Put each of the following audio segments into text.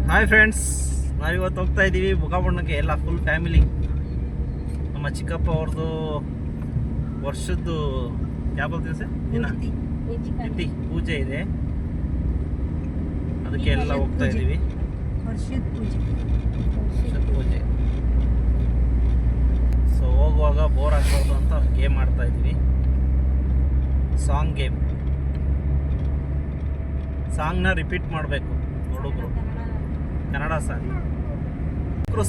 Hi friends, ನಾವಿವತ್ತು ಹೋಗ್ತಾ ಇದ್ದೀವಿ ಮುಖಾಬಣ್ಣಕ್ಕೆ ಎಲ್ಲ ಫುಲ್ ಫ್ಯಾಮಿಲಿ. ನಮ್ಮ ಚಿಕ್ಕಪ್ಪ ಅವ್ರದ್ದು ವರ್ಷದ್ದು ಯಾವ ದಿವಸ ತಿಥಿ ಪೂಜೆ ಇದೆ, ಅದಕ್ಕೆ ಎಲ್ಲ ಹೋಗ್ತಾ ಇದ್ದೀವಿ. ವರ್ಷದ ಪೂಜೆ. ಸೊ ಹೋಗುವಾಗ ಬೋರ್ ಆಗ್ಬಾರ್ದು ಅಂತ ಗೇಮ್ ಆಡ್ತಾ ಇದ್ದೀವಿ. Song game. ಸಾಂಗ್ನ ರಿಪೀಟ್ ಮಾಡಬೇಕು ಹುಡುಗರು. ಕನ್ನಡ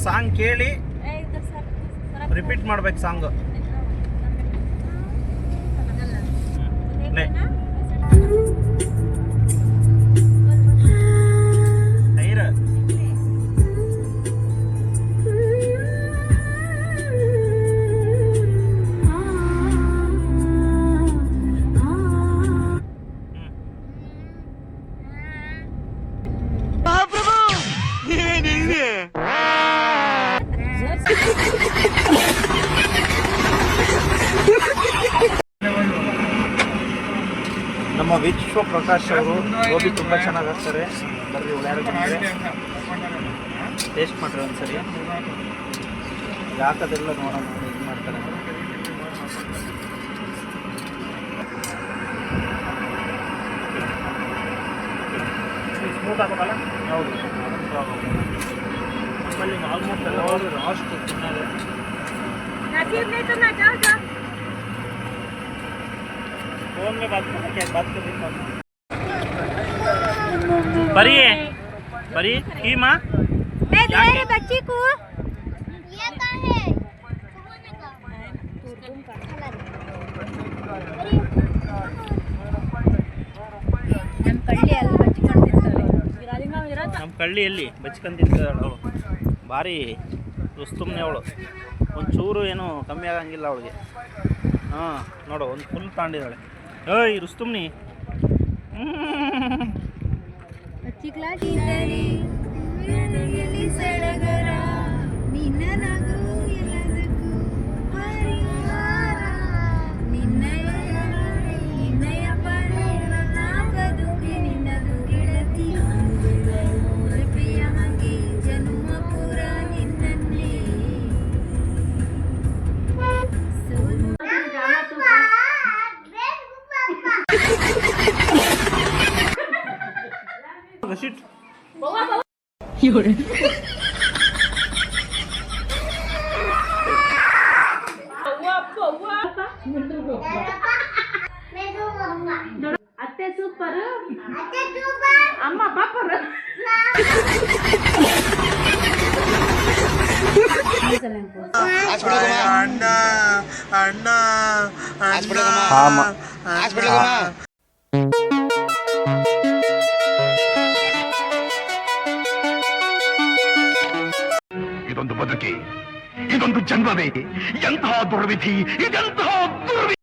ಸಾಂಗ್ ಕೇಳಿ ರಿಪೀಟ್ ಮಾಡ್ಬೇಕು ಸಾಂಗ್. ನಮ್ಮ ವಿಶ್ವ ಪ್ರಕಾಶ್ ಅವರು ಗೋಬಿ ತುಂಬ ಚೆನ್ನಾಗಿ ಹಾಕ್ತಾರೆ. ಬರ್ರಿ ಯಾರು ಟೇಸ್ಟ್ ಮಾಡ್ರಿ ಒಂದ್ಸರಿ. ಹಾಕೋದೆಲ್ಲ ನೋಡೋಣ ಇದು ಮಾಡ್ತಾರೆ. ಸ್ಮೂತ್ ಹಾಕೋಲ್ಲ. ಹೌದು, ನಮ್ಮಲ್ಲಿ ಆಲ್ಮೋಸ್ಟ್ ಎಲ್ಲ ಲಾಸ್ಟ್ ತಿನ್ನೋದು. फोन में बात करना, क्या बात कर रही? परी है, परी की माँ मेरे बच्ची को ये का है ನಮ್ಮ ಕಳ್ಳಿಯಲ್ಲಿ ಬಚ್ಕೊಂಡು ತಿಂತಾಳೆ ಅವಳು. ಭಾರಿ ರುಸ್ತುಮ್ನೆ ಅವಳು. ಒಂಚೂರು ಏನು ಕಮ್ಮಿ ಆಗಂಗಿಲ್ಲ ಅವಳಿಗೆ. ಹಾಂ ನೋಡು, ಒಂದು ಫುಲ್ ತಾಂಡಿದ್ದಾಳೆ. ಏಯ್ ರುಸ್ತುಮ್ನಿ. Shit. You're ಅತ್ತೆ ಸೂಪರ್, ಅಮ್ಮ ಪಾಪರ್. ಅಣ್ಣ ಅಣ್ಣ ಇದೊಂದು ಬದುಕಿ, ಇದೊಂದು ಜನ್ಮವೇ, ಎಂತಹ ದುರ್ವಿಧಿ, ಇದೆಂತಹ ದುರ್ವಿಧಿ.